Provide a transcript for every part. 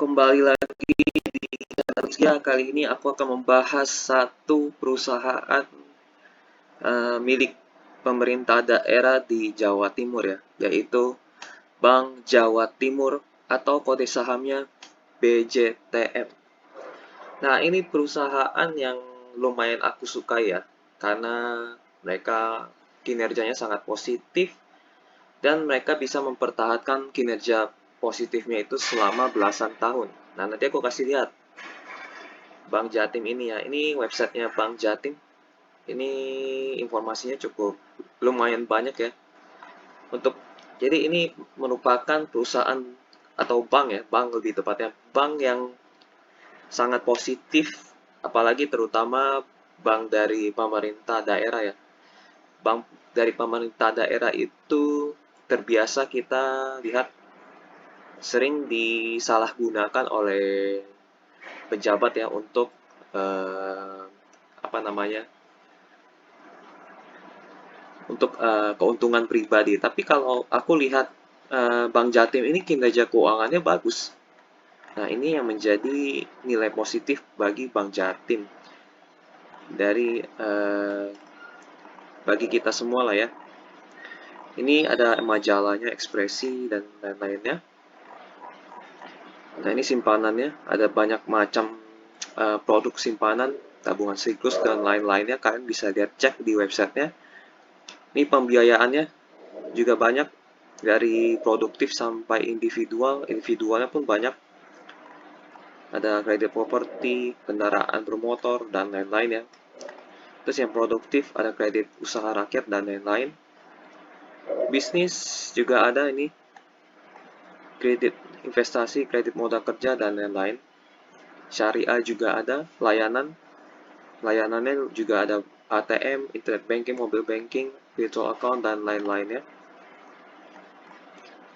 Kembali lagi di Kerja. Kali ini aku akan membahas satu perusahaan milik pemerintah daerah di Jawa Timur ya, yaitu Bank Jawa Timur atau kode sahamnya BJTM. Nah, ini perusahaan yang lumayan aku suka ya, karena mereka kinerjanya sangat positif dan mereka bisa mempertahankan kinerja positifnya itu selama belasan tahun. Nah, nanti aku kasih lihat Bank Jatim ini ya. Ini websitenya Bank Jatim. Ini informasinya cukup lumayan banyak ya. Jadi ini merupakan perusahaan atau bank ya, bank lebih tepatnya, bank yang sangat positif, apalagi terutama bank dari pemerintah daerah ya. Bank dari pemerintah daerah itu terbiasa kita lihat sering disalahgunakan oleh pejabat ya untuk keuntungan pribadi. Tapi kalau aku lihat Bank Jatim ini kinerja keuangannya bagus. Nah, ini yang menjadi nilai positif bagi Bank Jatim dari bagi kita semua lah ya. Ini ada majalahnya, Ekspresi dan lain-lainnya. Nah, ini simpanannya, ada banyak macam produk simpanan, tabungan siklus dan lain-lainnya. Kalian bisa lihat, cek di websitenya. Ini pembiayaannya juga banyak, dari produktif sampai individual. Individualnya pun banyak. Ada kredit properti, kendaraan bermotor, dan lain-lain ya. Terus yang produktif ada kredit usaha rakyat dan lain-lain. Bisnis juga ada ini, kredit investasi, kredit modal kerja, dan lain-lain. Syariah juga ada, layanannya juga ada ATM, internet banking, mobile banking, virtual account, dan lain-lainnya.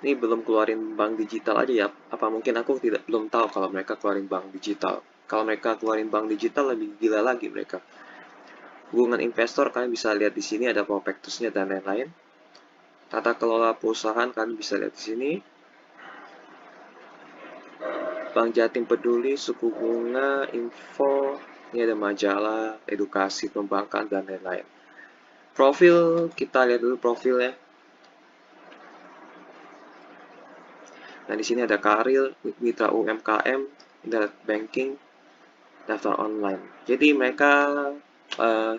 Ini belum keluarin bank digital aja ya. Apa mungkin aku belum tahu kalau mereka keluarin bank digital. Kalau mereka keluarin bank digital lebih gila lagi mereka. Hubungan investor kalian bisa lihat di sini, ada prospektusnya dan lain-lain. Tata kelola perusahaan kalian bisa lihat di sini. Bank Jatim Peduli, suku bunga, info, ini ada majalah, edukasi, perbankan, dan lain-lain. Profil, kita lihat dulu profilnya. Nah, di sini ada karir, mitra UMKM, internet banking, daftar online. Jadi mereka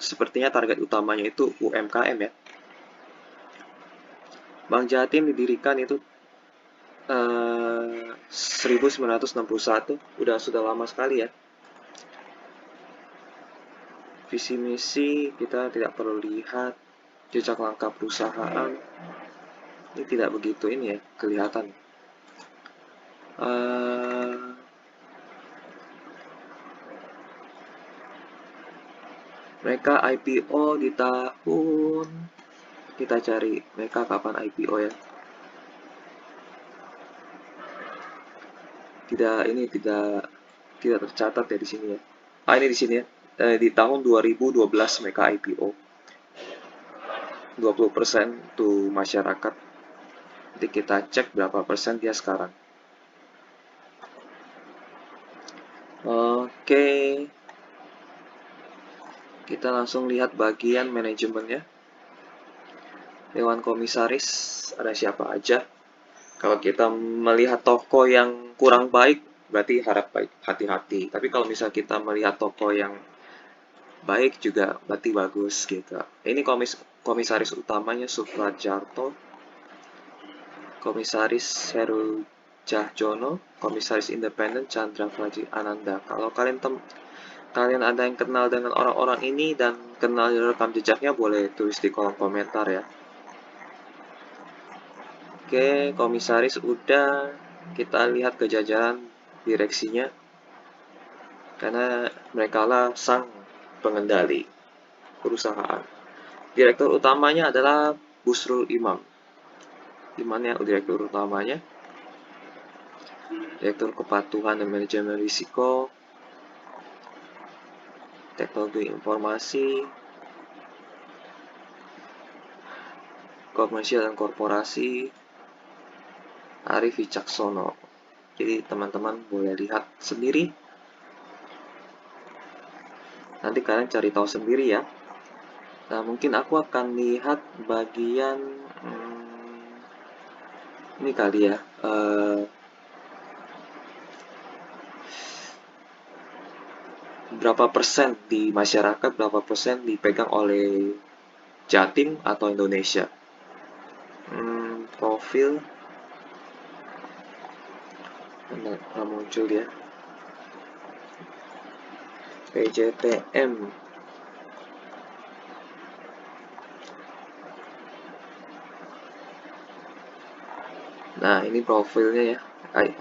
sepertinya target utamanya itu UMKM ya. Bank Jatim didirikan itu 1961, sudah lama sekali ya. Visi misi kita tidak perlu lihat, jejak langkah perusahaan ini tidak begitu ini ya kelihatan. Mereka IPO di tahun, kita cari mereka kapan IPO ya. Tidak tercatat ya di sini ya. Ini di sini ya. Di tahun 2012 mereka IPO. 20% tuh masyarakat. Nanti kita cek berapa persen dia sekarang. Oke. Kita langsung lihat bagian manajemennya. Dewan komisaris ada siapa aja. Kalau kita melihat toko yang kurang baik, berarti harap baik, hati-hati. Tapi kalau misal kita melihat toko yang baik juga berarti bagus gitu. Ini komisaris utamanya Suprajarto, komisaris Heru Cahjono, komisaris independen Chandra Faji Ananda. Kalau kalian ada yang kenal dengan orang-orang ini dan kenal rekam jejaknya, boleh tulis di kolom komentar ya. Oke, komisaris udah, kita lihat ke jajaran direksinya, karena mereka lah sang pengendali perusahaan. Direktur utamanya adalah Busrul Imam. Imannya direktur utamanya. Direktur Kepatuhan dan Manajemen Risiko, Teknologi Informasi, Komersial dan Korporasi, Arif Wicaksono. Jadi teman-teman boleh lihat sendiri. Nanti kalian cari tahu sendiri ya. Nah, mungkin aku akan lihat bagian ini kali ya. Berapa persen di masyarakat, berapa persen dipegang oleh Jatim atau Indonesia. Profil nggak muncul ya. PJTM. Nah, ini profilnya ya.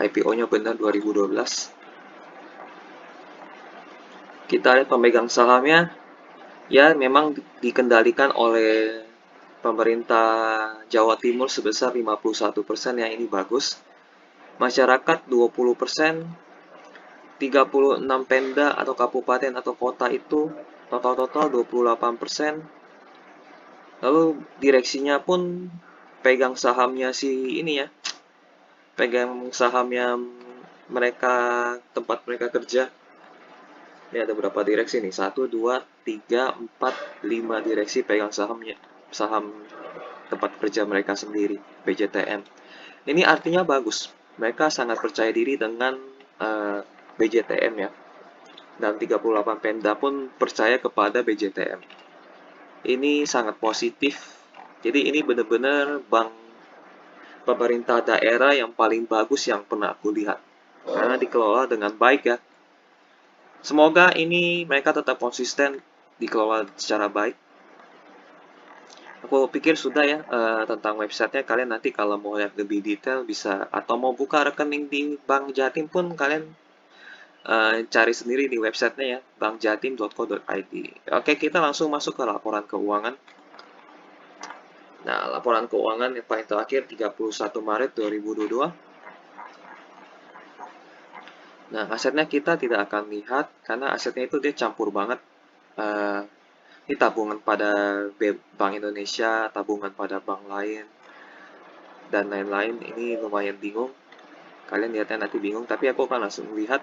IPO-nya benar 2012. Kita lihat pemegang sahamnya, ya memang dikendalikan oleh pemerintah Jawa Timur sebesar 51% ya, ini bagus. Masyarakat 20%, 36 Pemda atau kabupaten atau kota itu total 28%. Lalu direksinya pun pegang sahamnya si ini ya, pegang sahamnya mereka, tempat mereka kerja. Ini ada berapa direksi nih? 1, 2, 3, 4, 5 direksi pegang sahamnya, saham tempat kerja mereka sendiri, BJTM. Ini artinya bagus. Mereka sangat percaya diri dengan BJTM ya. Dan 38 Pemda pun percaya kepada BJTM. Ini sangat positif. Jadi ini benar-benar bank pemerintah daerah yang paling bagus yang pernah aku lihat. Karena dikelola dengan baik ya. Semoga ini mereka tetap konsisten dikelola secara baik. Aku pikir sudah ya tentang websitenya. Kalian nanti kalau mau lihat lebih detail bisa, atau mau buka rekening di Bank Jatim pun kalian cari sendiri di websitenya ya, bankjatim.co.id. Oke, kita langsung masuk ke laporan keuangan. Nah, laporan keuangan yang paling terakhir 31 Maret 2022. Nah, asetnya kita tidak akan lihat karena asetnya itu dia campur banget. Ini tabungan pada Bank Indonesia, tabungan pada bank lain, dan lain-lain. Ini lumayan bingung. Kalian lihatnya nanti bingung, tapi aku akan langsung lihat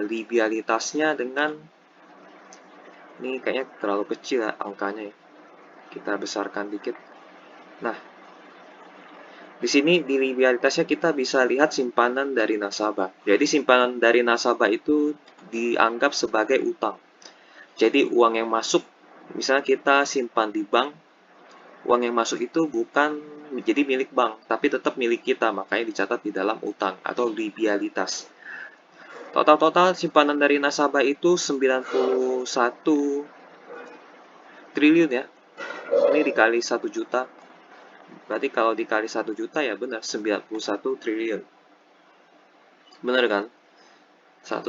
liabilitasnya dengan ini kayaknya terlalu kecil ya angkanya ya. Kita besarkan dikit. Nah, di sini di liabilitasnya kita bisa lihat simpanan dari nasabah. Jadi simpanan dari nasabah itu dianggap sebagai utang. Jadi uang yang masuk, misalnya kita simpan di bank, uang yang masuk itu bukan menjadi milik bank, tapi tetap milik kita, makanya dicatat di dalam utang atau liabilitas. Total simpanan dari nasabah itu 91 triliun ya. Ini dikali 1 juta. Berarti kalau dikali 1 juta ya benar 91 triliun. Benar kan? 1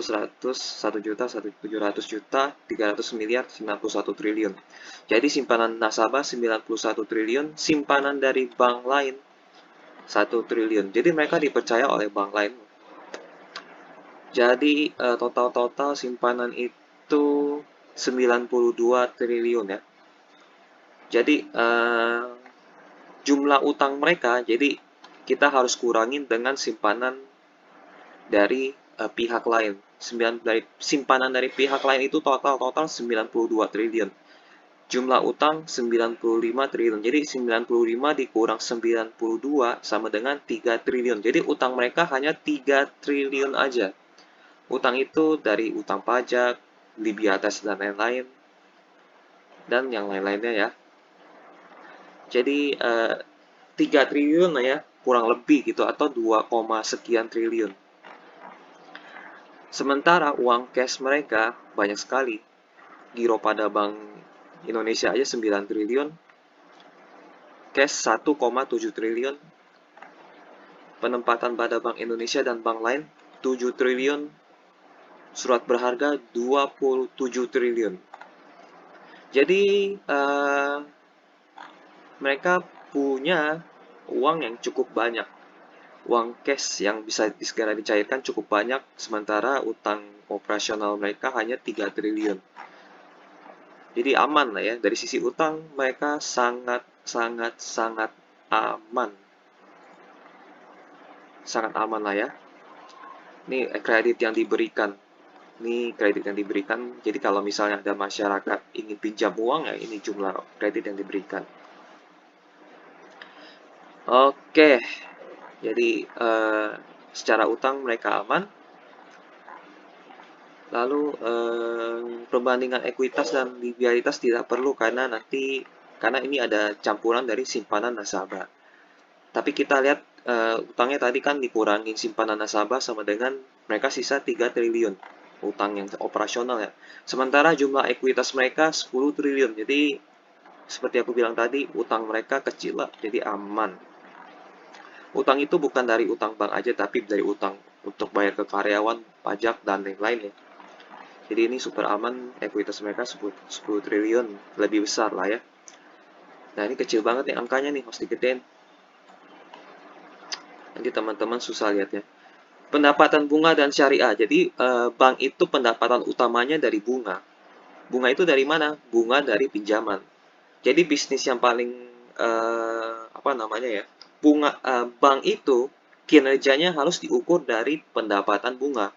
juta, 700 juta, 300 miliar, 91 triliun. Jadi simpanan nasabah 91 triliun, simpanan dari bank lain 1 triliun. Jadi mereka dipercaya oleh bank lain. Jadi total simpanan itu 92 triliun ya. Jadi jumlah utang mereka, jadi kita harus kurangin dengan simpanan dari pihak lain. Simpanan dari pihak lain itu total 92 triliun. Jumlah utang 95 triliun. Jadi 95 dikurang 92 sama dengan 3 triliun. Jadi utang mereka hanya 3 triliun aja. Utang itu dari utang pajak, liabilitas dan lain-lain. Dan yang lain-lainnya ya. Jadi 3 triliun lah ya, kurang lebih gitu, atau 2, sekian triliun. Sementara uang cash mereka banyak sekali. Giro pada Bank Indonesia aja 9 triliun, cash 1,7 triliun, penempatan pada Bank Indonesia dan bank lain 7 triliun, surat berharga 27 triliun. Jadi mereka punya uang yang cukup banyak. Uang cash yang bisa segera dicairkan cukup banyak, sementara utang operasional mereka hanya 3 triliun. Jadi aman lah ya, dari sisi utang mereka sangat aman. Sangat aman lah ya. Ini kredit yang diberikan. Ini kredit yang diberikan. Jadi kalau misalnya ada masyarakat ingin pinjam uang, ya ini jumlah kredit yang diberikan. Oke, jadi secara utang mereka aman. Lalu perbandingan ekuitas dan linearitas tidak perlu karena ini ada campuran dari simpanan nasabah. Tapi kita lihat utangnya tadi kan dikurangin simpanan nasabah sama dengan mereka sisa 3 triliun utang yang operasional ya. Sementara jumlah ekuitas mereka 10 triliun. Jadi seperti aku bilang tadi, utang mereka kecil lah, jadi aman. Utang itu bukan dari utang bank aja, tapi dari utang untuk bayar ke karyawan, pajak, dan lain-lain ya. Jadi ini super aman, ekuitas mereka 10 triliun, lebih besar lah ya. Nah ini kecil banget nih angkanya nih, harus digedein. Nanti teman-teman susah lihatnya. Pendapatan bunga dan syariah. Jadi bank itu pendapatan utamanya dari bunga. Bunga itu dari mana? Bunga dari pinjaman. Jadi bisnis yang paling apa namanya ya? Bank itu kinerjanya harus diukur dari pendapatan bunga,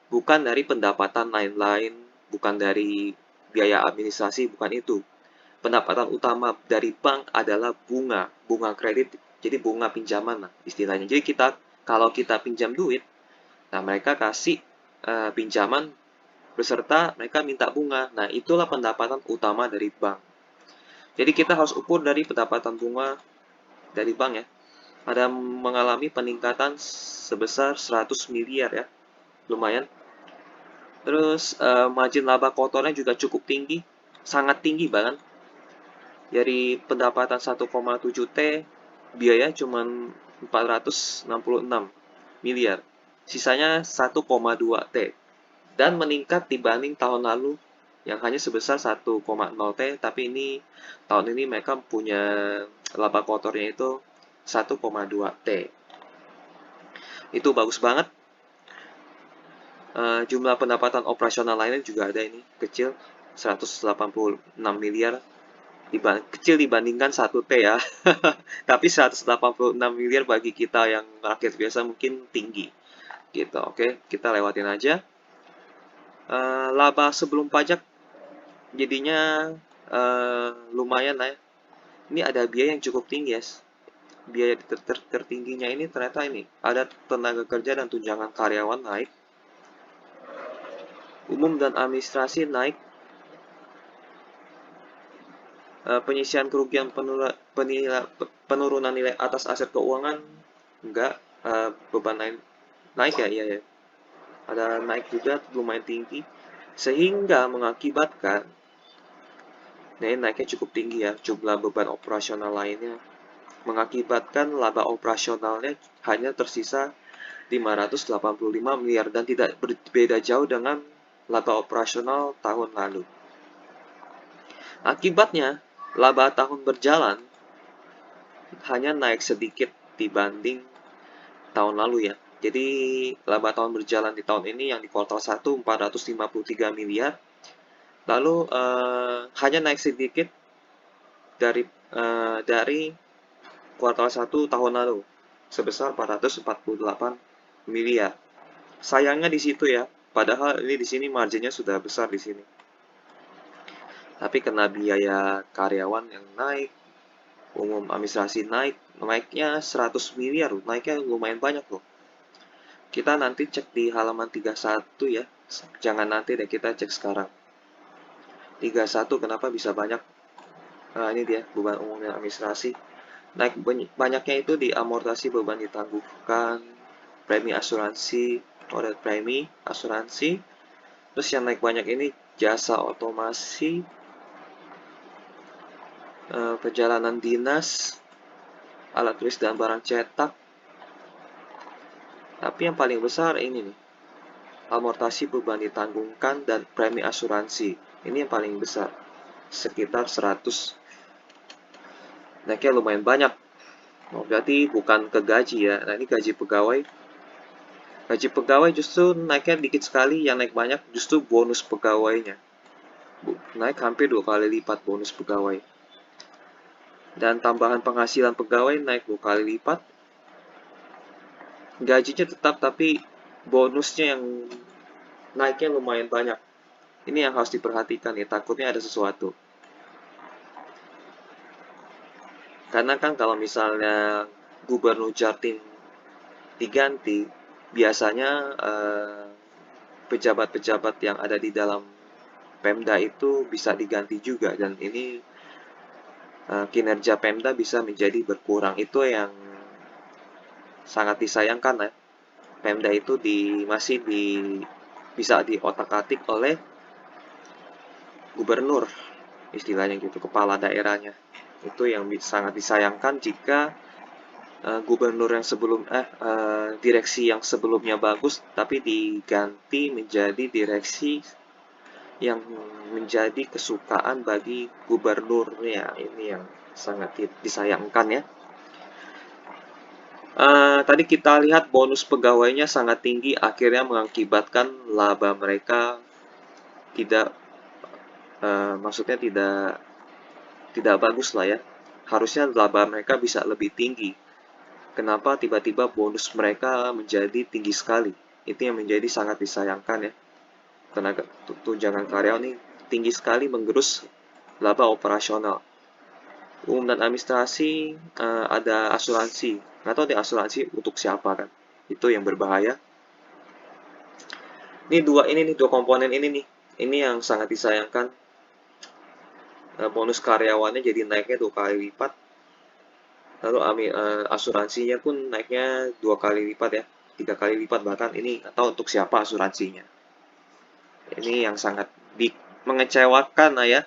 bukan dari pendapatan lain-lain, bukan dari biaya administrasi, bukan itu. Pendapatan utama dari bank adalah bunga, bunga kredit. Jadi bunga pinjaman lah istilahnya. Jadi kalau kita pinjam duit, nah mereka kasih pinjaman beserta mereka minta bunga. Nah, itulah pendapatan utama dari bank. Jadi kita harus ukur dari pendapatan bunga dari bank ya. Ada mengalami peningkatan sebesar 100 miliar ya. Lumayan. Terus margin laba kotornya juga cukup tinggi, sangat tinggi bahkan. Dari pendapatan 1,7 T, biaya cuma 466 miliar. Sisanya 1,2 T. Dan meningkat dibanding tahun lalu yang hanya sebesar 1,0 T, tapi tahun ini mereka punya laba kotornya itu 1,2 T. Itu bagus banget. Jumlah pendapatan operasional lainnya juga ada ini, kecil 186 miliar, kecil dibandingkan 1 T ya. Tapi 186 miliar bagi kita yang rakyat biasa mungkin tinggi gitu. Oke, kita lewatin aja. Laba sebelum pajak jadinya lumayan lah ya. Ini ada biaya yang cukup tinggi ya. Biaya tertingginya ini ternyata ini ada tenaga kerja dan tunjangan karyawan naik, umum dan administrasi naik, penyisian kerugian penurunan nilai atas aset keuangan enggak, beban lain naik ya, iya ya. Ada naik juga lumayan tinggi sehingga mengakibatkan naiknya cukup tinggi ya jumlah beban operasional lainnya, mengakibatkan laba operasionalnya hanya tersisa 585 miliar dan tidak berbeda jauh dengan laba operasional tahun lalu. Akibatnya, laba tahun berjalan hanya naik sedikit dibanding tahun lalu ya. Jadi laba tahun berjalan di tahun ini yang di kuartal 1 453 miliar. Lalu hanya naik sedikit dari kuartal 1 tahun lalu sebesar 448 miliar. Sayangnya di situ ya, padahal ini di sini marginnya sudah besar di sini. Tapi kena biaya karyawan yang naik, umum administrasi naiknya 100 miliar, naiknya lumayan banyak loh. Kita nanti cek di halaman 31 ya, jangan nanti deh, kita cek sekarang. 31 kenapa bisa banyak? Nah ini dia, beban umum dan administrasi. Naik banyaknya itu di amortasi beban ditangguhkan, premi asuransi, premi asuransi. Terus yang naik banyak ini jasa otomasi, perjalanan dinas, alat tulis dan barang cetak. Tapi yang paling besar ini nih, amortasi beban ditanggungkan dan premi asuransi. Ini yang paling besar, sekitar 100. Naiknya lumayan banyak. Oh, berarti bukan ke gaji ya. Nah, ini gaji pegawai. Gaji pegawai justru naiknya dikit sekali, yang naik banyak justru bonus pegawainya. Naik hampir 2 kali lipat bonus pegawai. Dan tambahan penghasilan pegawai naik 2 kali lipat. Gajinya tetap tapi bonusnya yang naiknya lumayan banyak. Ini yang harus diperhatikan ya, takutnya ada sesuatu. Karena kan kalau misalnya Gubernur Jatim diganti, biasanya pejabat-pejabat yang ada di dalam Pemda itu bisa diganti juga, dan ini kinerja Pemda bisa menjadi berkurang. Itu yang sangat disayangkan ya. Pemda itu masih bisa diotak-atik oleh gubernur, istilahnya gitu, kepala daerahnya. Itu yang sangat disayangkan jika gubernur yang direksi yang sebelumnya bagus tapi diganti menjadi direksi yang menjadi kesukaan bagi gubernurnya. Ini yang sangat disayangkan ya. Tadi kita lihat bonus pegawainya sangat tinggi, akhirnya mengakibatkan laba mereka tidak, maksudnya tidak bagus lah ya. Harusnya laba mereka bisa lebih tinggi. Kenapa tiba-tiba bonus mereka menjadi tinggi sekali? Itu yang menjadi sangat disayangkan ya. Tenaga tunjangan karyawan ini tinggi sekali menggerus laba operasional. Umum dan administrasi ada asuransi. Nggak tahu deh asuransi untuk siapa kan. Itu yang berbahaya. Ini nih dua komponen ini nih. Ini yang sangat disayangkan. Bonus karyawannya jadi naiknya 2 kali lipat. Lalu asuransinya pun naiknya 2 kali lipat ya. 3 kali lipat bahkan. Ini nggak tahu untuk siapa asuransinya. Ini yang sangat mengecewakan lah ya.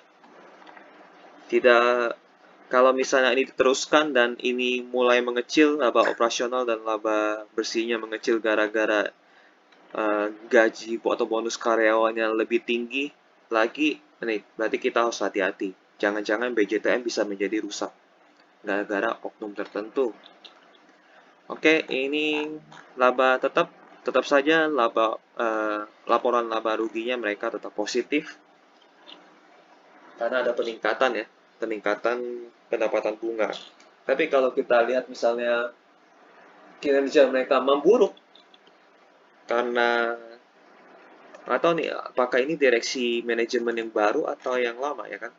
Tidak, kalau misalnya ini diteruskan dan ini mulai mengecil, laba operasional dan laba bersihnya mengecil gara-gara gaji atau bonus karyawannya lebih tinggi lagi, nih berarti kita harus hati-hati. Jangan-jangan BJTM bisa menjadi rusak gara-gara oknum tertentu. Oke, ini laba tetap saja laporan laba ruginya mereka tetap positif karena ada peningkatan pendapatan bunga. Tapi kalau kita lihat misalnya kinerja mereka memburuk karena atau nih apakah ini direksi manajemen yang baru atau yang lama ya kan?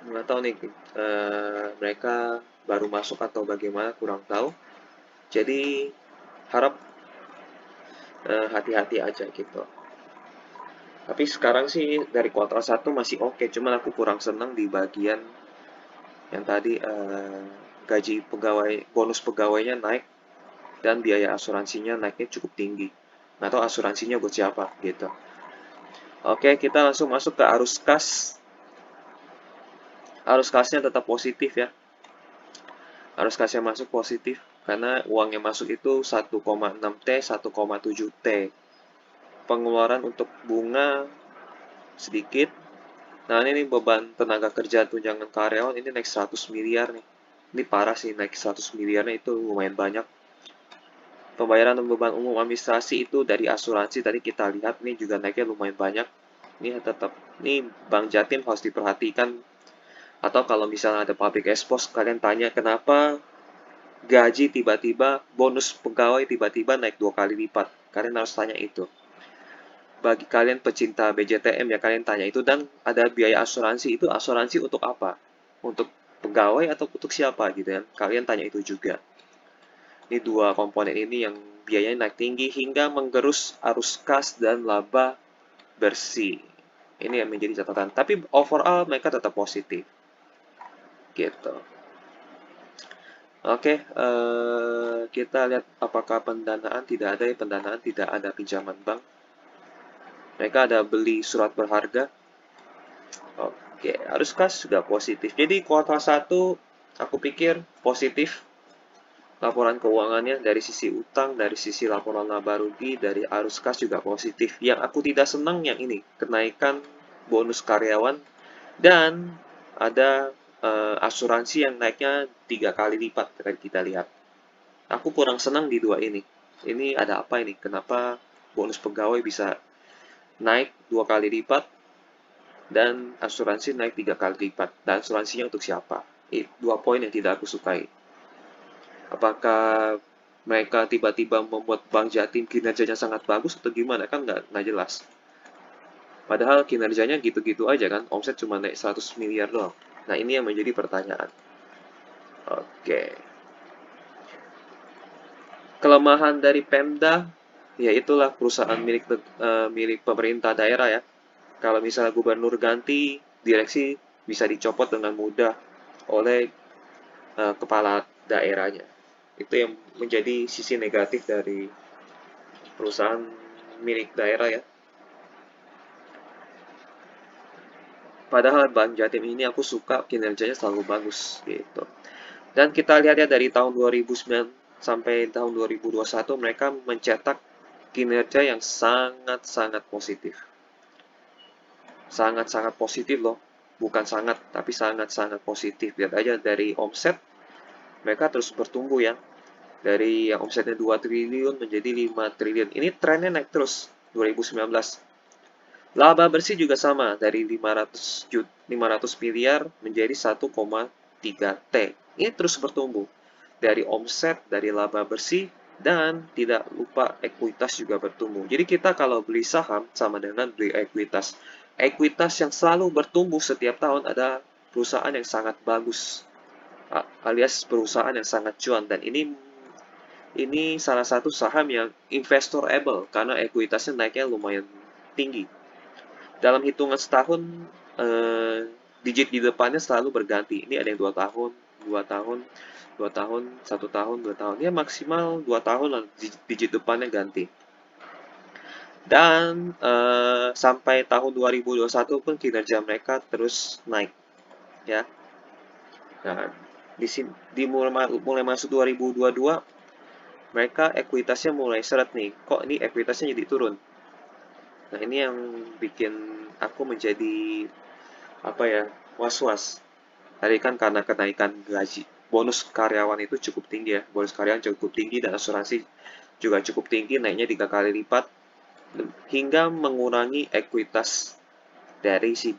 Nggak tahu nih mereka baru masuk atau bagaimana kurang tahu. Jadi harap hati-hati aja gitu. Tapi sekarang sih dari kuartal 1 masih oke, cuman aku kurang senang di bagian yang tadi gaji pegawai, bonus pegawainya naik dan biaya asuransinya naiknya cukup tinggi. Nggak tahu asuransinya buat siapa gitu. Oke, kita langsung masuk ke arus kas. Arus kasnya tetap positif ya. Arus kasnya masuk positif karena uang yang masuk itu 1,6 T, 1,7 T. Pengeluaran untuk bunga sedikit. Nah, ini beban tenaga kerja tunjangan karyawan ini naik 100 miliar nih. Ini parah sih, naik 100 miliarnya itu lumayan banyak. Pembayaran beban umum administrasi itu dari asuransi tadi kita lihat ini juga naiknya lumayan banyak. Ini Bank Jatim harus diperhatikan. Atau kalau misalnya ada public expose, kalian tanya kenapa gaji tiba-tiba, bonus pegawai tiba-tiba naik 2 kali lipat. Kalian harus tanya itu. Bagi kalian pecinta BJTM ya kalian tanya itu, dan ada biaya asuransi, itu asuransi untuk apa? Untuk pegawai atau untuk siapa gitu ya? Kalian tanya itu juga. Ini dua komponen ini yang biayanya naik tinggi hingga menggerus arus kas dan laba bersih. Ini yang menjadi catatan. Tapi overall mereka tetap positif. Gitu. Oke, kita lihat apakah pendanaan tidak ada ya, pendanaan tidak ada pinjaman bank. Mereka ada beli surat berharga. Oke, arus kas sudah positif. Jadi kuartal 1 aku pikir positif laporan keuangannya dari sisi utang, dari sisi laporan laba rugi, dari arus kas juga positif. Yang aku tidak senang yang ini, kenaikan bonus karyawan dan ada asuransi yang naiknya 3 kali lipat tadi kita lihat. Aku kurang senang di dua ini. Ini ada apa ini? Kenapa bonus pegawai bisa naik 2 kali lipat dan asuransi naik 3 kali lipat? Dan asuransinya untuk siapa? Dua poin yang tidak aku sukai. Apakah mereka tiba-tiba membuat Bank Jatim kinerjanya sangat bagus atau gimana, kan nggak jelas. Padahal kinerjanya gitu-gitu aja kan, omset cuma naik 100 miliar doang. Nah, ini yang menjadi pertanyaan. Oke. Kelemahan dari Pemda, ya itulah perusahaan milik pemerintah daerah ya. Kalau misalnya gubernur ganti, direksi bisa dicopot dengan mudah oleh kepala daerahnya. Itu yang menjadi sisi negatif dari perusahaan milik daerah ya. Padahal Bank Jatim ini aku suka kinerjanya selalu bagus gitu. Dan kita lihat ya dari tahun 2009 sampai tahun 2021 mereka mencetak kinerja yang sangat-sangat positif. Sangat-sangat positif loh. Bukan sangat, tapi sangat-sangat positif. Lihat aja dari omset, mereka terus bertumbuh ya. Dari yang omsetnya 2 triliun menjadi 5 triliun. Ini trennya naik terus 2019. Laba bersih juga sama, dari 500 miliar menjadi 1,3 T. Ini terus bertumbuh. Dari omset, dari laba bersih, dan tidak lupa ekuitas juga bertumbuh. Jadi kita kalau beli saham sama dengan beli ekuitas. Ekuitas yang selalu bertumbuh setiap tahun ada perusahaan yang sangat bagus, alias perusahaan yang sangat cuan. Dan ini salah satu saham yang investorable karena ekuitasnya naiknya lumayan tinggi. Dalam hitungan setahun, digit di depannya selalu berganti. Ini ada yang 2 tahun, 2 tahun, 2 tahun, 1 tahun, 2 tahun. Ya maksimal 2 tahun lah digit depannya ganti. Dan sampai tahun 2021 pun kinerja mereka terus naik, ya. Nah, di sini mulai masuk 2022, mereka ekuitasnya mulai seret nih. Kok ini ekuitasnya jadi turun? Nah, ini yang bikin aku menjadi apa ya, was-was. Tadi kan karena kenaikan gaji, bonus karyawan itu cukup tinggi ya, bonus karyawan cukup tinggi dan asuransi juga cukup tinggi, naiknya 3 kali lipat, hingga mengurangi ekuitas dari si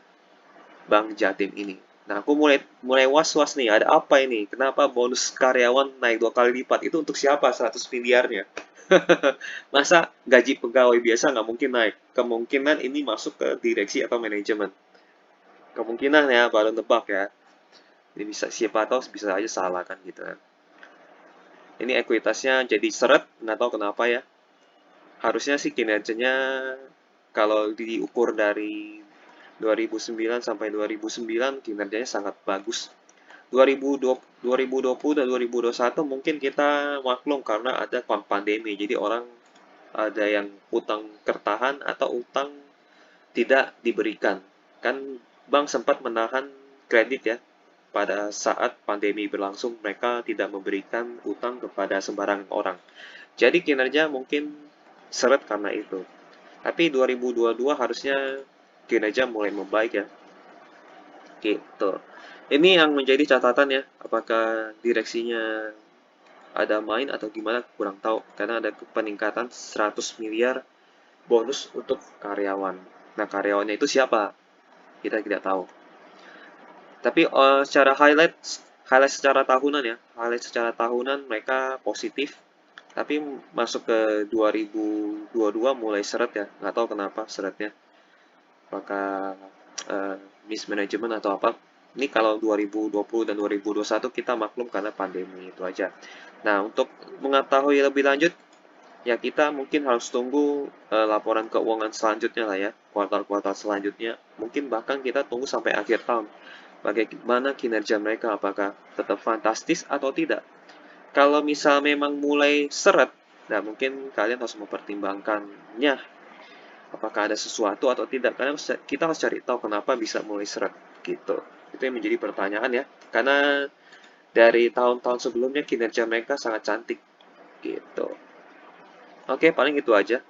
Bank Jatim ini. Nah, aku mulai was-was nih, ada apa ini? Kenapa bonus karyawan naik 2 kali lipat? Itu untuk siapa 100 miliarnya? Masa gaji pegawai biasa nggak mungkin naik? Kemungkinan ini masuk ke direksi atau manajemen. Kemungkinan ya, baru nebak ya. Ini bisa, siapa tahu bisa aja salah kan gitu kan. Ini ekuitasnya jadi seret, nggak tahu kenapa ya. Harusnya sih kinerjanya kalau diukur dari 2009 sampai 2009 kinerjanya sangat bagus. 2020 dan 2021 mungkin kita maklum karena ada pandemi. Jadi orang ada yang utang tertahan atau utang tidak diberikan. Kan bank sempat menahan kredit ya. Pada saat pandemi berlangsung, mereka tidak memberikan utang kepada sembarang orang. Jadi kinerja mungkin seret karena itu. Tapi 2022 harusnya kinerja mulai membaik ya. Gitu. Ini yang menjadi catatan ya, apakah direksinya ada main atau gimana kurang tahu karena ada peningkatan 100 miliar bonus untuk karyawan. Nah, karyawannya itu siapa? Kita tidak tahu. Tapi secara highlight secara tahunan ya, highlight secara tahunan mereka positif. Tapi masuk ke 2022 mulai seret ya, nggak tahu kenapa seretnya. Apakah uh, mismanagement atau apa? Ini kalau 2020 dan 2021 kita maklum karena pandemi itu aja. Nah, untuk mengetahui lebih lanjut, ya kita mungkin harus tunggu laporan keuangan selanjutnya lah ya, kuartal-kuartal selanjutnya. Mungkin bahkan kita tunggu sampai akhir tahun. Bagaimana kinerja mereka, apakah tetap fantastis atau tidak. Kalau misal memang mulai seret, nah mungkin kalian harus mempertimbangkannya. Apakah ada sesuatu atau tidak. Karena kita harus cari tahu kenapa bisa mulai seret gitu. Itu yang menjadi pertanyaan ya. Karena dari tahun-tahun sebelumnya kinerja mereka sangat cantik gitu. Oke, paling itu aja.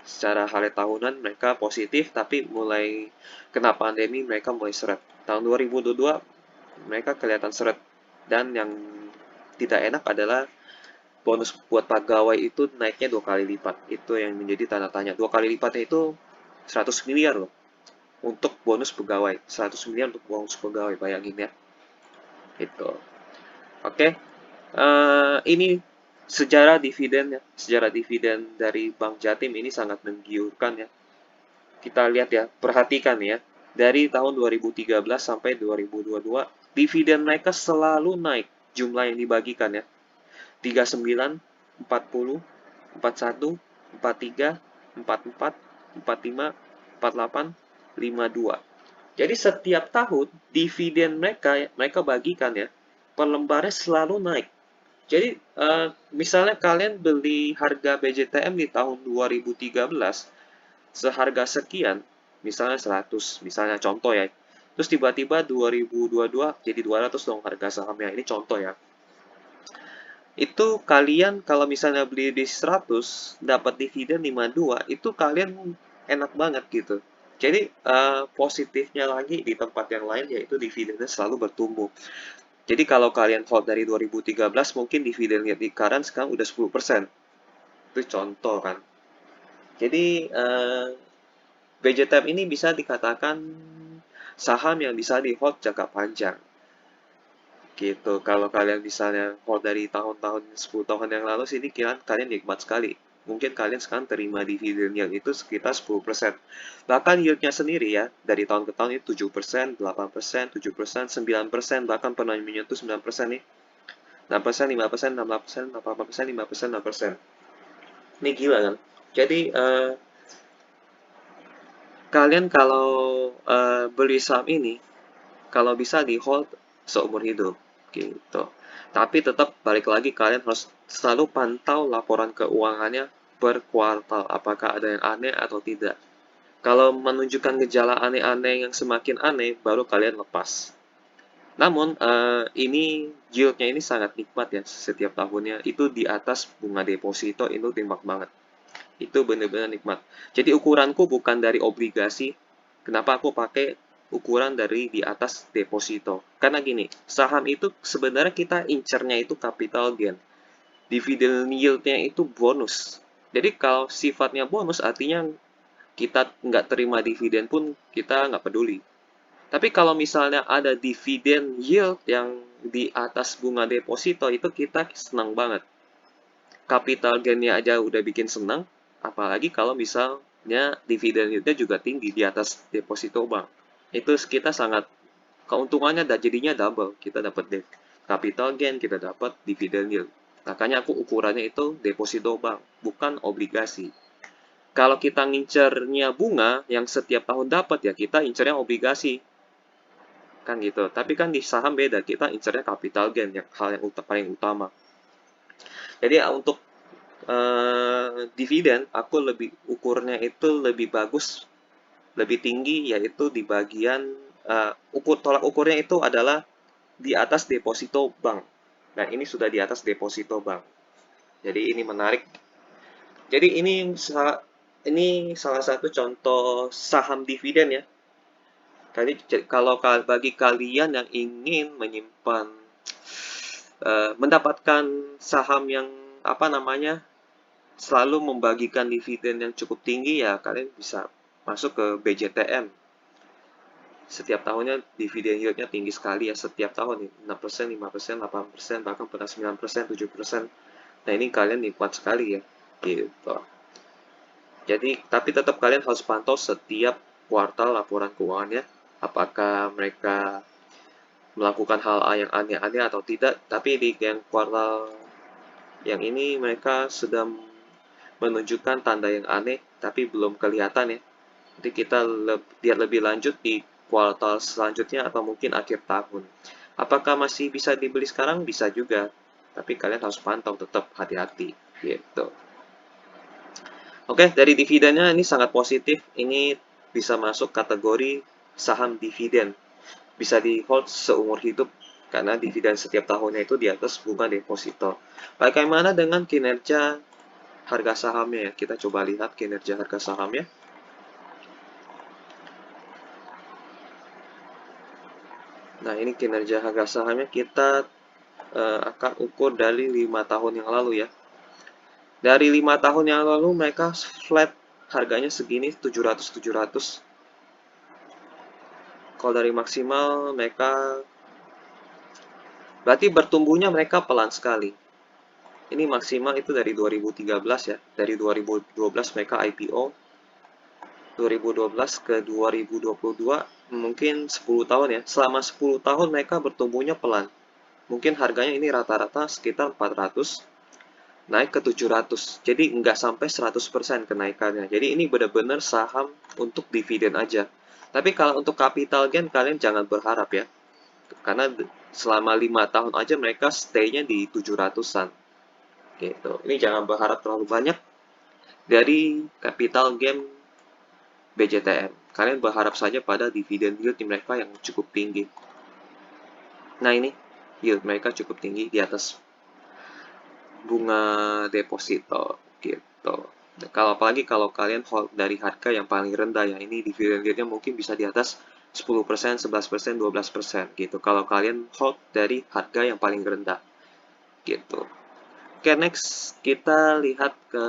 Secara hal tahunan mereka positif, tapi mulai kena pandemi mereka mulai seret. Tahun 2022 mereka kelihatan seret. Dan yang tidak enak adalah bonus buat pegawai itu naiknya 2 kali lipat. Itu yang menjadi tanda tanya. 2 kali lipatnya itu 100 miliar loh untuk bonus pegawai. 100 miliar untuk bonus pegawai, bayangin ya. Gitu. Oke, ini sejarah dividen dari Bank Jatim ini sangat menggiurkan ya. Kita lihat ya, perhatikan ya. Dari tahun 2013 sampai 2022, dividen mereka selalu naik jumlah yang dibagikan ya. 39, 40, 41, 43, 44, 45, 48, 52. Jadi setiap tahun dividen mereka bagikan ya, per lembarnya selalu naik. Jadi misalnya kalian beli harga BJTM di tahun 2013 seharga sekian, misalnya 100, misalnya contoh ya. Terus tiba-tiba 2022 jadi 200 dong harga sahamnya. Ini contoh ya. Itu kalian kalau misalnya beli di 100 dapat dividen 52, itu kalian enak banget gitu. Jadi positifnya lagi di tempat yang lain yaitu dividennya selalu bertumbuh. Jadi kalau kalian hold dari 2013 mungkin dividennya di current sekarang udah 10%. Itu contoh kan. Jadi BJTM ini bisa dikatakan saham yang bisa di hold jangka panjang. Gitu. Kalau kalian misalnya hold dari tahun-tahun 10 tahun yang lalu sini kalian nikmat sekali. Mungkin kalian sekarang terima dividen yang itu sekitar 10%. Bahkan yieldnya sendiri ya, dari tahun ke tahun itu 7%, 8%, 7%, 9%, bahkan pernah menyentuh 9% nih. 6%, 5%, 16%, 8%, 5%, 6%. Ini gila kan? Jadi, kalian kalau beli saham ini, kalau bisa di hold seumur hidup gitu. Tapi tetap balik lagi kalian harus selalu pantau laporan keuangannya per kuartal apakah ada yang aneh atau tidak. Kalau menunjukkan gejala aneh-aneh yang semakin aneh baru kalian lepas. Namun ini yieldnya ini sangat nikmat ya setiap tahunnya itu di atas bunga deposito itu nikmat banget. Itu benar-benar nikmat. Jadi ukuranku bukan dari obligasi. Kenapa aku pakai ukuran dari di atas deposito? Karena gini, saham itu sebenarnya kita incernya itu capital gain. Dividend yield-nya itu bonus. Jadi kalau sifatnya bonus artinya kita nggak terima dividen pun kita nggak peduli. Tapi kalau misalnya ada dividen yield yang di atas bunga deposito itu kita senang banget. Capital gain-nya aja udah bikin senang, apalagi kalau misalnya dividen yield-nya juga tinggi di atas deposito bank. Itu kita sangat keuntungannya jadinya double. Kita dapat capital gain, kita dapat dividen yield. Makanya aku ukurannya itu deposito bank, bukan obligasi. Kalau kita ngincernya bunga yang setiap tahun dapat ya kita incernya obligasi. Kan gitu. Tapi kan di saham beda, kita incernya capital gain yang hal yang paling utama. Jadi untuk dividen aku lebih ukurnya itu lebih bagus, lebih tinggi yaitu di bagian tolak ukurnya itu adalah di atas deposito bank. Dan ini sudah di atas deposito bank. Jadi ini menarik. Jadi ini salah satu contoh saham dividen ya. Jadi kalau bagi kalian yang ingin menyimpan mendapatkan saham yang apa namanya selalu membagikan dividen yang cukup tinggi ya kalian bisa masuk ke BJTM. Setiap tahunnya dividen yield-nya tinggi sekali ya setiap tahun nih 6%, 5%, 8%, bahkan pernah 9%, 7%. Nah, ini kalian nikmat sekali ya. Gitu. Jadi, tapi tetap kalian harus pantau setiap kuartal laporan keuangannya apakah mereka melakukan hal yang aneh-aneh atau tidak. Tapi di yang kuartal yang ini mereka sedang menunjukkan tanda yang aneh tapi belum kelihatan ya. Nanti kita lihat lebih lanjut di kuartal selanjutnya atau mungkin akhir tahun. Apakah masih bisa dibeli sekarang? Bisa juga. Tapi kalian harus pantau tetap hati-hati gitu. Oke, dari dividennya ini sangat positif. Ini bisa masuk kategori saham dividen. Bisa di hold seumur hidup karena dividen setiap tahunnya itu di atas bunga deposito. Bagaimana dengan kinerja harga sahamnya ya? Kita coba lihat kinerja harga sahamnya. Nah, ini kinerja harga sahamnya kita akan ukur dari 5 tahun yang lalu ya. Dari 5 tahun yang lalu mereka flat harganya segini 700-700. Kalau dari maksimal mereka berarti bertumbuhnya mereka pelan sekali. Ini maksimal itu dari 2013 ya. Dari 2012 mereka IPO, 2012 ke 2022 mungkin 10 tahun ya. Selama 10 tahun mereka bertumbuhnya pelan. Mungkin harganya ini rata-rata sekitar 400, naik ke 700. Jadi nggak sampai 100% kenaikannya. Jadi ini benar-benar saham untuk dividen aja. Tapi kalau untuk capital gain kalian jangan berharap ya. Karena selama 5 tahun aja mereka stay-nya di 700-an. Gitu. Ini jangan berharap terlalu banyak dari capital gain BJTM. Kalian berharap saja pada dividen yield mereka yang cukup tinggi. Nah ini, yield mereka cukup tinggi di atas bunga deposito gitu. Kalau apalagi kalau kalian hold dari harga yang paling rendah ya, ini dividen yieldnya mungkin bisa di atas 10%, 11%, 12% gitu. Kalau kalian hold dari harga yang paling rendah gitu. Oke, next kita lihat ke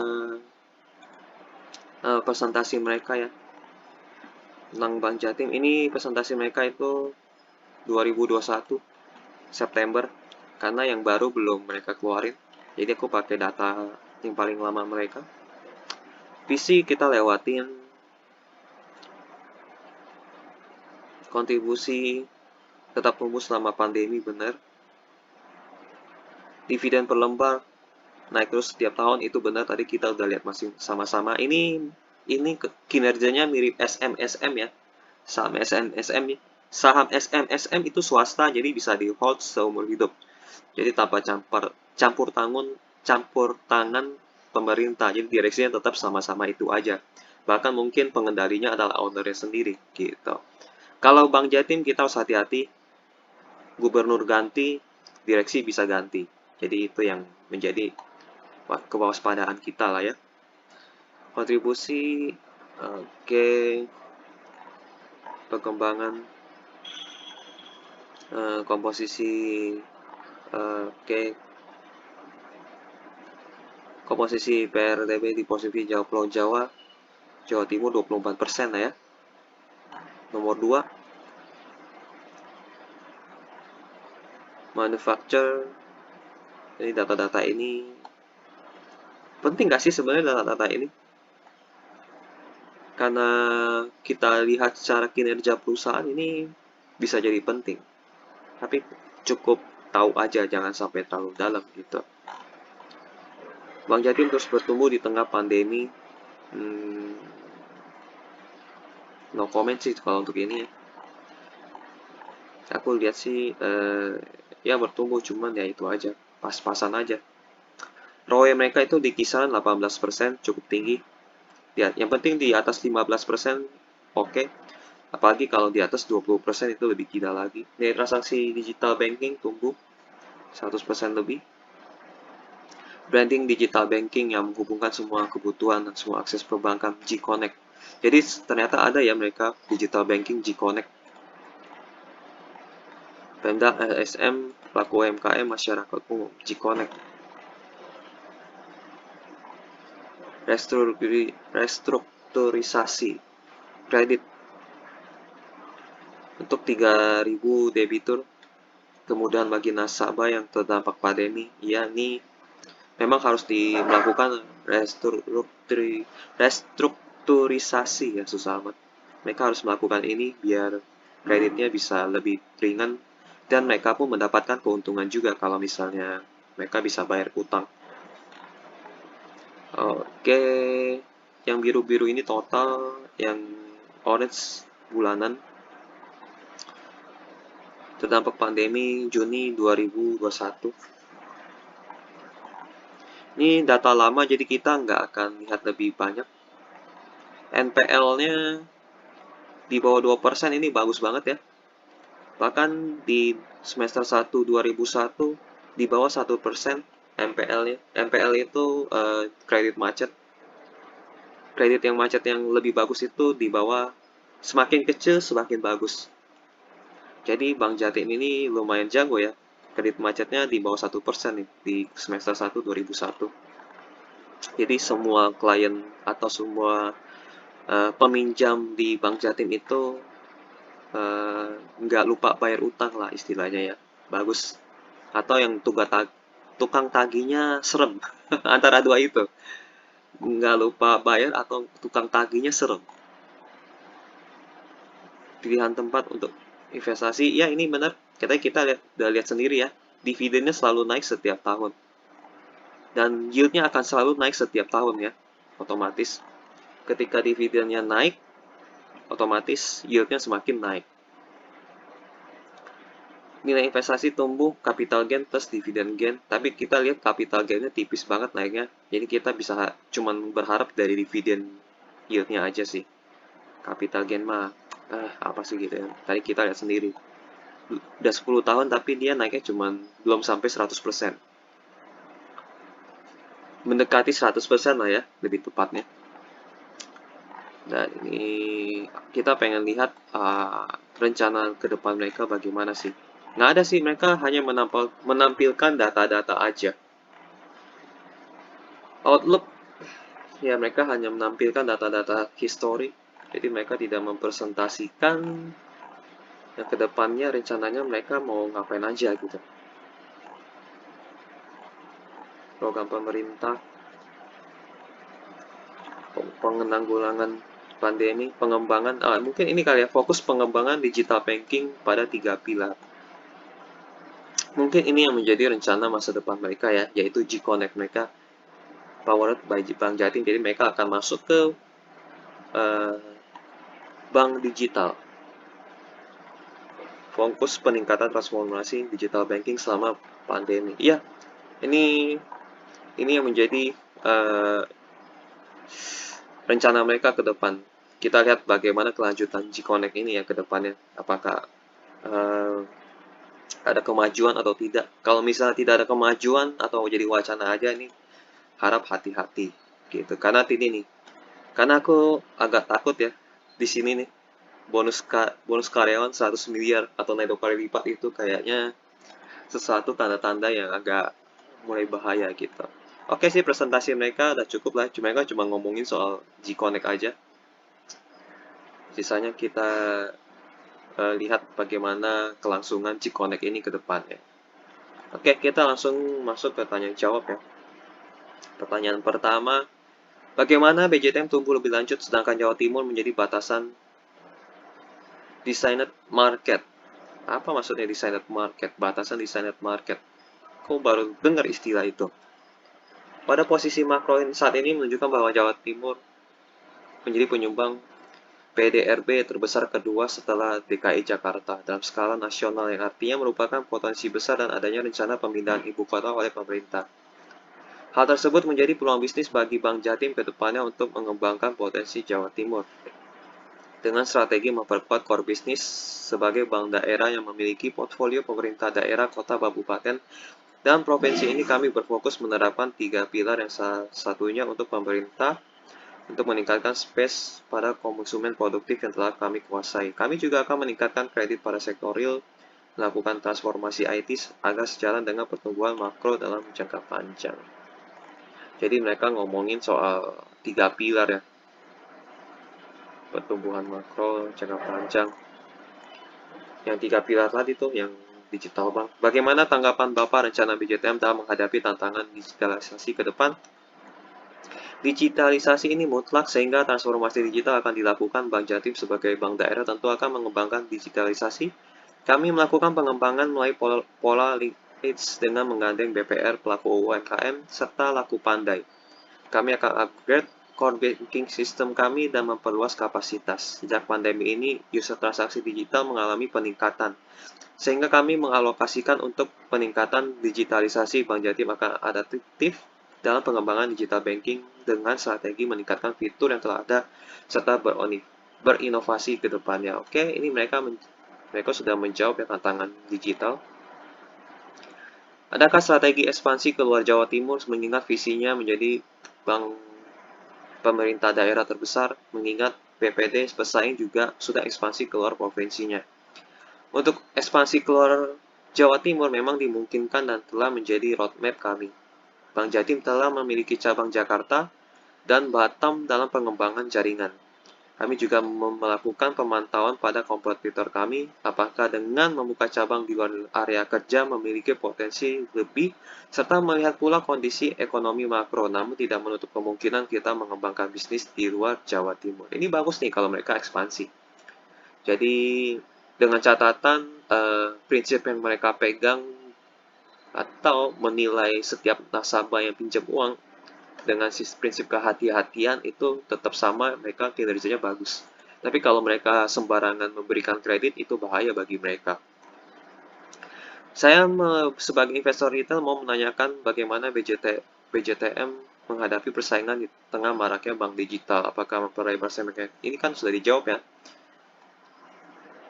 presentasi mereka ya. Tentang Bank Jatim, ini presentasi mereka itu 2021 September, karena yang baru belum mereka keluarin. Jadi aku pakai data yang paling lama mereka. Visi kita lewatin, kontribusi tetap tumbuh selama pandemi benar. Dividen per lembar naik terus setiap tahun itu benar, tadi kita udah lihat masih sama-sama. Ini kinerjanya mirip SMSM ya. Saham SMSM Saham SMSM itu swasta, jadi bisa di hold seumur hidup. Jadi tanpa campur tangan pemerintah. Jadi direksinya tetap sama-sama itu aja. Bahkan mungkin pengendalinya adalah ownernya sendiri gitu. Kalau Bank Jatim kita harus hati-hati, gubernur ganti, direksi bisa ganti. Jadi itu yang menjadi kewaspadaan kita lah ya. Kontribusi, oke, perkembangan, komposisi, oke, komposisi PRTB di posisi Pulau Jawa, Jawa Timur 24% lah ya. Nomor 2, manufacture. Ini data-data ini penting nggak sih sebenarnya data-data ini? Karena kita lihat secara kinerja perusahaan ini bisa jadi penting. Tapi cukup tahu aja, jangan sampai terlalu dalam gitu. Bank Jatim terus bertumbuh di tengah pandemi. No comment sih kalau untuk ini. Aku lihat sih ya bertumbuh, cuman ya itu aja, pas-pasan aja. ROE mereka itu di kisaran 18%, cukup tinggi. Ya, yang penting di atas 15%, oke. Apalagi kalau di atas 20% itu lebih gila lagi. Nilai transaksi digital banking tumbuh 100% lebih. Branding digital banking yang menghubungkan semua kebutuhan dan semua akses perbankan G-Connect. Jadi ternyata ada ya mereka digital banking G-Connect. Pemda, LSM, pelaku UMKM, masyarakat umum, G-Connect. Restrukturisasi kredit untuk 3.000 debitur, kemudahan bagi nasabah yang terdampak pandemi. Ya, ini memang harus melakukan restrukturisasi ya, susah amat. Mereka harus melakukan ini biar kreditnya bisa lebih ringan dan mereka pun mendapatkan keuntungan juga kalau misalnya mereka bisa bayar utang. Oke, yang biru-biru ini total, yang orange bulanan. Terdampak pandemi Juni 2021. Ini data lama, jadi kita nggak akan lihat lebih banyak. NPL-nya di bawah 2%, ini bagus banget ya. Bahkan di semester 1 2001 di bawah 1% NPL-nya. NPL itu kredit macet. Kredit yang macet yang lebih bagus itu di bawah, semakin kecil semakin bagus. Jadi Bank Jatim ini lumayan jago ya. Kredit macetnya di bawah 1% nih di semester 1 2001. Jadi semua klien atau semua peminjam di Bank Jatim itu nggak lupa bayar utang lah istilahnya ya. Bagus. Atau yang tukang tagihnya serem. Antara dua itu, nggak lupa bayar atau tukang tagihnya serem. Pilihan tempat untuk investasi, ya ini benar. Kita udah lihat sendiri ya, dividennya selalu naik setiap tahun. Dan yieldnya akan selalu naik setiap tahun ya, otomatis. Ketika dividennya naik, otomatis yieldnya semakin naik. Nilai investasi tumbuh, capital gain plus dividend gain, tapi kita lihat capital gainnya tipis banget naiknya, jadi kita bisa cuman berharap dari dividen yieldnya aja sih. Capital gain mah, apa sih gitu ya, tadi kita lihat sendiri. Udah 10 tahun tapi dia naiknya cuman belum sampai 100%. Mendekati 100% lah ya, lebih tepatnya. Dan ini kita pengen lihat rencana ke depan mereka bagaimana sih. Nggak ada sih, mereka hanya menampilkan data-data aja. Outlook, ya mereka hanya menampilkan data-data histori, jadi mereka tidak mempresentasikan yang kedepannya rencananya mereka mau ngapain aja gitu. Program pemerintah, penanggulangan pandemi, pengembangan, mungkin ini kali ya, fokus pengembangan digital banking pada 3 pilar. Mungkin ini yang menjadi rencana masa depan mereka ya, yaitu G-Connect mereka powered by Bank Jatim. Jadi mereka akan masuk ke bank digital. Fokus peningkatan transformasi digital banking selama pandemi. Iya, ini yang menjadi rencana mereka ke depan. Kita lihat bagaimana kelanjutan G-Connect ini ya ke depannya. Apakah ada kemajuan atau tidak. Kalau misalnya tidak ada kemajuan atau jadi wacana aja, ini harap hati-hati gitu. Karena aku agak takut ya di sini nih, bonus karyawan 100 miliar atau naik 2 kali lipat itu kayaknya sesuatu tanda-tanda yang agak mulai bahaya gitu. Oke sih, presentasi mereka udah cukup lah. Mereka cuma ngomongin soal G-Connect aja. Sisanya kita lihat bagaimana kelangsungan G-Connect ini ke depannya. Oke, kita langsung masuk ke tanya jawab ya. Pertanyaan pertama, bagaimana BJTM tumbuh lebih lanjut sedangkan Jawa Timur menjadi batasan designated market? Apa maksudnya designated market? Batasan designated market. Kok baru dengar istilah itu? Pada posisi makro saat ini menunjukkan bahwa Jawa Timur menjadi penyumbang PDRB terbesar kedua setelah DKI Jakarta dalam skala nasional, yang artinya merupakan potensi besar dan adanya rencana pemindahan ibu kota oleh pemerintah. Hal tersebut menjadi peluang bisnis bagi Bank Jatim ke depannya untuk mengembangkan potensi Jawa Timur. Dengan strategi memperkuat core bisnis sebagai bank daerah yang memiliki portfolio pemerintah daerah, kota, kabupaten, dan provinsi ini, kami berfokus menerapkan 3 pilar, yang salah satunya untuk pemerintah untuk meningkatkan space pada konsumen produktif yang telah kami kuasai. Kami juga akan meningkatkan kredit pada sektor real, melakukan transformasi IT agar sejalan dengan pertumbuhan makro dalam jangka panjang. Jadi mereka ngomongin soal 3 pilar ya, pertumbuhan makro jangka panjang. Yang 3 pilar tadi tuh yang digital bank. Bagaimana tanggapan Bapak rencana BJTM dalam menghadapi tantangan digitalisasi ke depan? Digitalisasi ini mutlak sehingga transformasi digital akan dilakukan. Bank Jatim sebagai bank daerah tentu akan mengembangkan digitalisasi. Kami melakukan pengembangan mulai pola linkage dengan menggandeng BPR, pelaku UMKM, serta laku pandai. Kami akan upgrade core banking system kami dan memperluas kapasitas. Sejak pandemi ini, user transaksi digital mengalami peningkatan, sehingga kami mengalokasikan untuk peningkatan digitalisasi. Bank Jatim akan adaptif dalam pengembangan digital banking dengan strategi meningkatkan fitur yang telah ada serta berinovasi ke depannya. Oke, ini mereka sudah menjawab ya tantangan digital. Adakah strategi ekspansi ke luar Jawa Timur mengingat visinya menjadi bank pemerintah daerah terbesar, mengingat BPD bersaing juga sudah ekspansi keluar provinsinya? Untuk ekspansi keluar Jawa Timur memang dimungkinkan dan telah menjadi roadmap kami. Bank Jatim telah memiliki cabang Jakarta dan Batam dalam pengembangan jaringan. Kami juga melakukan pemantauan pada kompetitor kami, apakah dengan membuka cabang di luar area kerja memiliki potensi lebih, serta melihat pula kondisi ekonomi makro, namun tidak menutup kemungkinan kita mengembangkan bisnis di luar Jawa Timur. Ini bagus nih kalau mereka ekspansi. Jadi dengan catatan prinsip yang mereka pegang atau menilai setiap nasabah yang pinjam uang dengan prinsip kehati-hatian itu tetap sama, mereka kinerjanya bagus. Tapi kalau mereka sembarangan memberikan kredit, itu bahaya bagi mereka. Saya sebagai investor retail mau menanyakan bagaimana BJTM menghadapi persaingan di tengah maraknya bank digital. Apakah memperaih persaingan mereka? Ini kan sudah dijawab ya.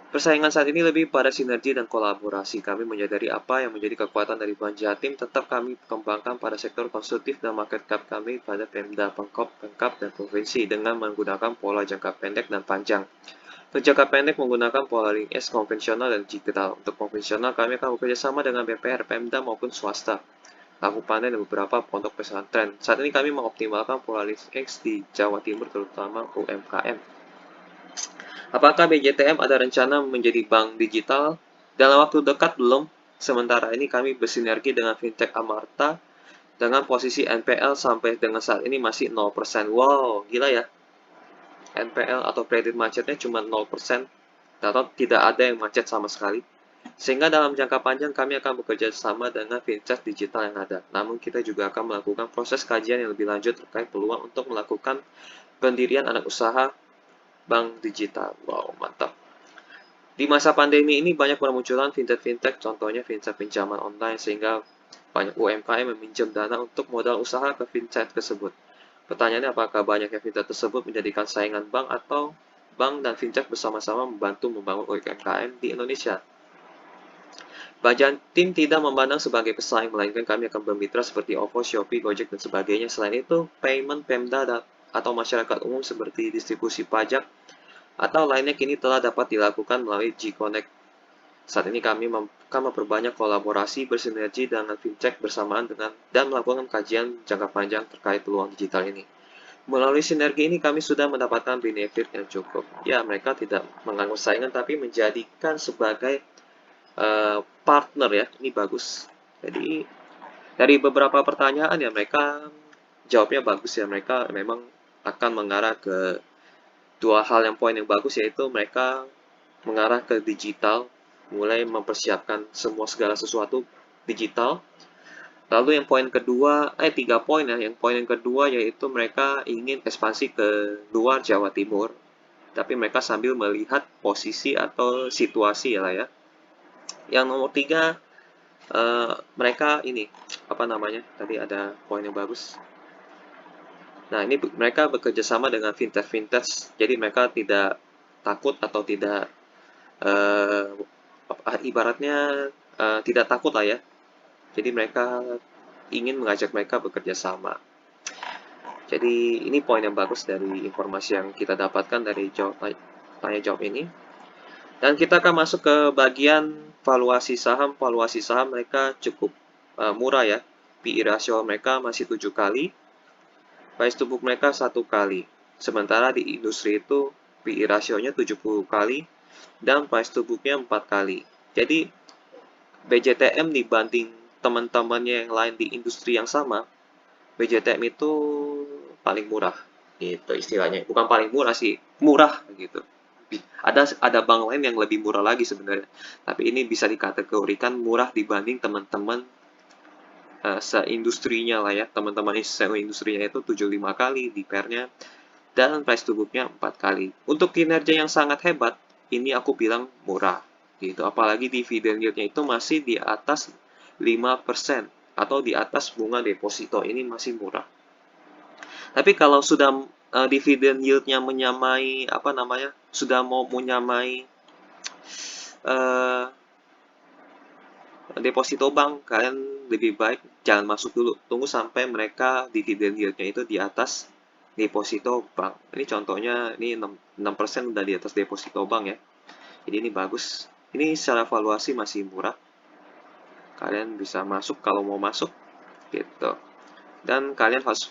Persaingan saat ini lebih pada sinergi dan kolaborasi. Kami menyadari apa yang menjadi kekuatan dari Bank Jatim, tetap kami kembangkan pada sektor konstruktif dan market cap kami pada Pemda, Pemkab, dan Provinsi dengan menggunakan pola jangka pendek dan panjang. Untuk jangka pendek menggunakan pola link S konvensional dan digital. Untuk konvensional, kami akan bekerja sama dengan BPR, Pemda maupun swasta, laku panen dan beberapa pondok pesantren. Saat ini kami mengoptimalkan pola link X di Jawa Timur, terutama UMKM. Apakah BJTM ada rencana menjadi bank digital? Dalam waktu dekat belum. Sementara ini kami bersinergi dengan fintech Amarta dengan posisi NPL sampai dengan saat ini masih 0%. Wow, gila ya. NPL atau kredit macetnya cuma 0%, atau tidak ada yang macet sama sekali. Sehingga dalam jangka panjang kami akan bekerja sama dengan fintech digital yang ada. Namun kita juga akan melakukan proses kajian yang lebih lanjut terkait peluang untuk melakukan pendirian anak usaha bank digital. Wow, mantap. Di masa pandemi ini banyak bermunculan fintech-fintech, contohnya fintech pinjaman online, sehingga banyak UMKM meminjam dana untuk modal usaha ke fintech tersebut. Pertanyaannya, apakah banyaknya fintech tersebut menjadikan saingan bank atau bank dan fintech bersama-sama membantu membangun UMKM di Indonesia? Bank Jatim tidak memandang sebagai pesaing, melainkan kami akan bermitra seperti OVO, Shopee, Gojek, dan sebagainya. Selain itu, payment, Pemda, atau masyarakat umum seperti distribusi pajak atau lainnya kini telah dapat dilakukan melalui G-Connect. Saat ini kami akan memperbanyak kolaborasi bersinergi dengan fintech bersamaan dengan dan melakukan kajian jangka panjang terkait peluang digital ini. Melalui sinergi ini kami sudah mendapatkan benefit yang cukup. Ya, mereka tidak menganggap saingan tapi menjadikan sebagai partner ya. Ini bagus. Jadi dari beberapa pertanyaan ya mereka jawabnya bagus ya. Mereka memang akan mengarah ke dua hal yang poin yang bagus, yaitu mereka mengarah ke digital, mulai mempersiapkan semua segala sesuatu digital. Lalu yang poin kedua, tiga poin ya. Yang poin yang kedua yaitu mereka ingin ekspansi ke luar Jawa Timur, tapi mereka sambil melihat posisi atau situasi ya lah ya. Yang nomor tiga, mereka ini apa namanya? Tadi ada poin yang bagus. Nah, ini mereka bekerja sama dengan fintech-fintech, jadi mereka tidak takut atau tidak ibaratnya tidak takut lah ya. Jadi mereka ingin mengajak mereka bekerja sama. Jadi ini poin yang bagus dari informasi yang kita dapatkan dari tanya jawab ini. Dan kita akan masuk ke bagian valuasi saham. Valuasi saham mereka cukup murah ya. PE ratio mereka masih 7 kali. Price to book mereka 1 kali. Sementara di industri itu PE rasionya 70 kali dan price to book-nya 4 kali. Jadi BJTM dibanding teman-temannya yang lain di industri yang sama, BJTM itu paling murah gitu istilahnya. Bukan paling murah sih, murah gitu. Ada bank lain yang lebih murah lagi sebenarnya. Tapi ini bisa dikategorikan murah dibanding teman-teman seindustrinya lah ya. Teman-teman seindustrinya itu 75 kali di pair-nya dan price to book-nya 4 kali. Untuk kinerja yang sangat hebat, ini aku bilang murah gitu. Apalagi dividen yield-nya itu masih di atas 5% atau di atas bunga deposito, ini masih murah. Tapi kalau sudah dividen yield-nya menyamai apa namanya? Sudah mau menyamai deposito bank, kalian lebih baik jangan masuk dulu. Tunggu sampai mereka dividen yield-nya itu di atas deposito bank. Ini contohnya ini 6% udah di atas deposito bank ya. Jadi ini bagus. Ini secara valuasi masih murah. Kalian bisa masuk kalau mau masuk, gitu. Dan kalian harus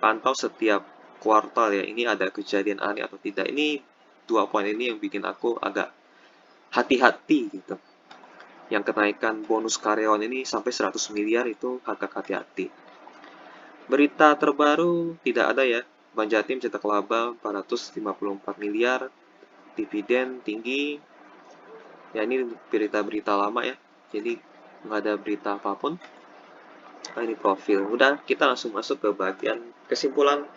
pantau setiap kuartal ya, ini ada kejadian aneh atau tidak. Ini 2 poin ini yang bikin aku agak hati-hati gitu. Yang kenaikan bonus karyawan ini sampai 100 miliar itu agak hati-hati. Berita terbaru tidak ada ya. Bank Jatim cetak laba 454 miliar, dividen tinggi. Ya ini berita-berita lama ya. Jadi nggak ada berita apapun. Nah, ini profil. Udah, kita langsung masuk ke bagian kesimpulan.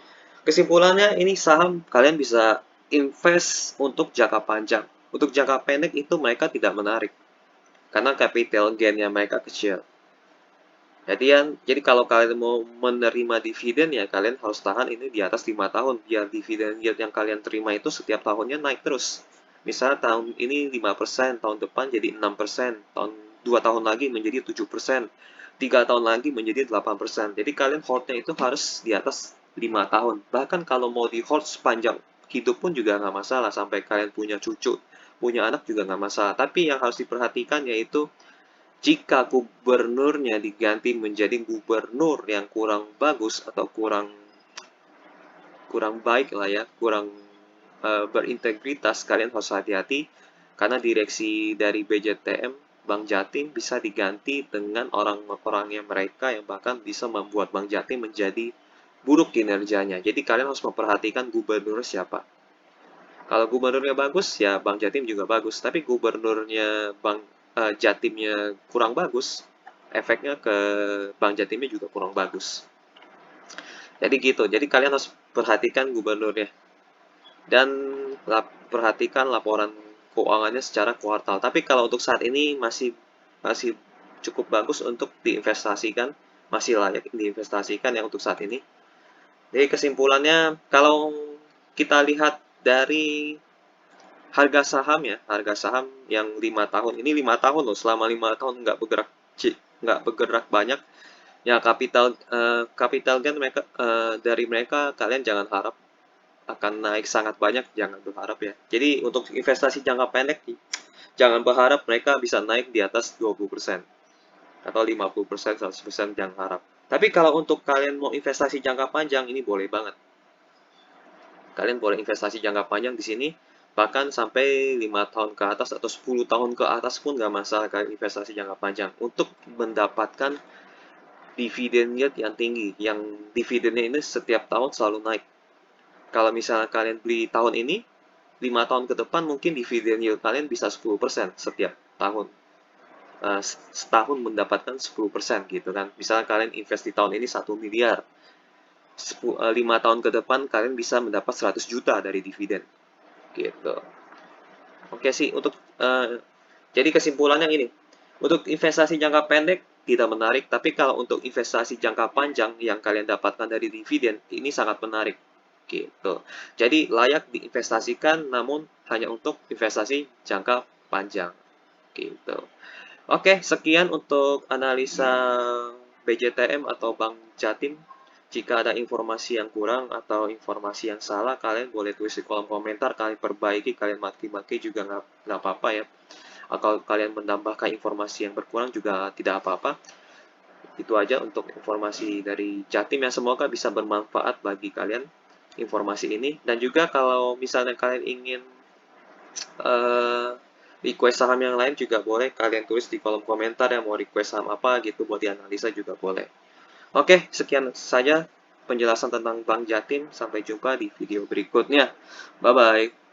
Kesimpulannya ini saham kalian bisa invest untuk jangka panjang. Untuk jangka pendek itu mereka tidak menarik karena capital gain-nya mereka kecil. Jadi kalau kalian mau menerima dividen ya kalian harus tahan ini di atas 5 tahun biar dividen yield yang kalian terima itu setiap tahunnya naik terus. Misalnya tahun ini 5%, tahun depan jadi 6%, 2 tahun lagi menjadi 7%, 3 tahun lagi menjadi 8%. Jadi kalian holdnya itu harus di atas 5 tahun. Bahkan kalau mau di hold sepanjang hidup pun juga nggak masalah sampai kalian punya cucu, punya anak juga nggak masalah. Tapi yang harus diperhatikan yaitu jika gubernurnya diganti menjadi gubernur yang kurang bagus atau kurang kurang baik lah ya, kurang berintegritas, kalian harus hati-hati karena direksi dari BJTM Bank Jatim bisa diganti dengan orang-orangnya mereka yang bahkan bisa membuat Bank Jatim menjadi buruk kinerjanya. Jadi kalian harus memperhatikan gubernur siapa. Kalau gubernurnya bagus, ya Bank Jatim juga bagus. Tapi gubernurnya Jatimnya kurang bagus, efeknya ke Bank Jatimnya juga kurang bagus. Jadi gitu. Jadi kalian harus perhatikan gubernurnya dan perhatikan laporan keuangannya secara kuartal. Tapi kalau untuk saat ini masih cukup bagus untuk diinvestasikan, masih layak diinvestasikan ya untuk saat ini. Jadi kesimpulannya, kalau kita lihat dari harga saham ya, harga saham yang 5 tahun ini 5 tahun loh, selama 5 tahun nggak bergerak banyak. Ya capital gain mereka dari mereka kalian jangan harap akan naik sangat banyak, jangan berharap ya. Jadi untuk investasi jangka pendek jangan berharap mereka bisa naik di atas 20% atau 50%, 100%, jangan harap. Tapi kalau untuk kalian mau investasi jangka panjang ini boleh banget. Kalian boleh investasi jangka panjang di sini, bahkan sampai 5 tahun ke atas atau 10 tahun ke atas pun nggak masalah kalian investasi jangka panjang untuk mendapatkan dividen yield yang tinggi, yang dividennya ini setiap tahun selalu naik. Kalau misalnya kalian beli tahun ini, 5 tahun ke depan mungkin dividen yield kalian bisa 10% setiap tahun. Setahun mendapatkan 10% gitu kan. Misalnya kalian invest di tahun ini 1 miliar, 5 tahun ke depan kalian bisa mendapat 100 juta dari dividen gitu. Oke sih jadi kesimpulannya ini, untuk investasi jangka pendek tidak menarik, tapi kalau untuk investasi jangka panjang yang kalian dapatkan dari dividen ini sangat menarik gitu. Jadi layak diinvestasikan namun hanya untuk investasi jangka panjang gitu. Oke, sekian untuk analisa BJTM atau Bank Jatim. Jika ada informasi yang kurang atau informasi yang salah, kalian boleh tulis di kolom komentar, kalian perbaiki, kalian maki-maki juga nggak apa-apa ya. Atau kalian menambahkan informasi yang berkurang juga tidak apa-apa. Itu aja untuk informasi dari Jatim yang semoga bisa bermanfaat bagi kalian informasi ini. Dan juga kalau misalnya kalian ingin uh, request saham yang lain juga boleh kalian tulis di kolom komentar yang mau request saham apa gitu buat dianalisa juga boleh. Oke, sekian saja penjelasan tentang Bank Jatim. Sampai jumpa di video berikutnya. Bye-bye.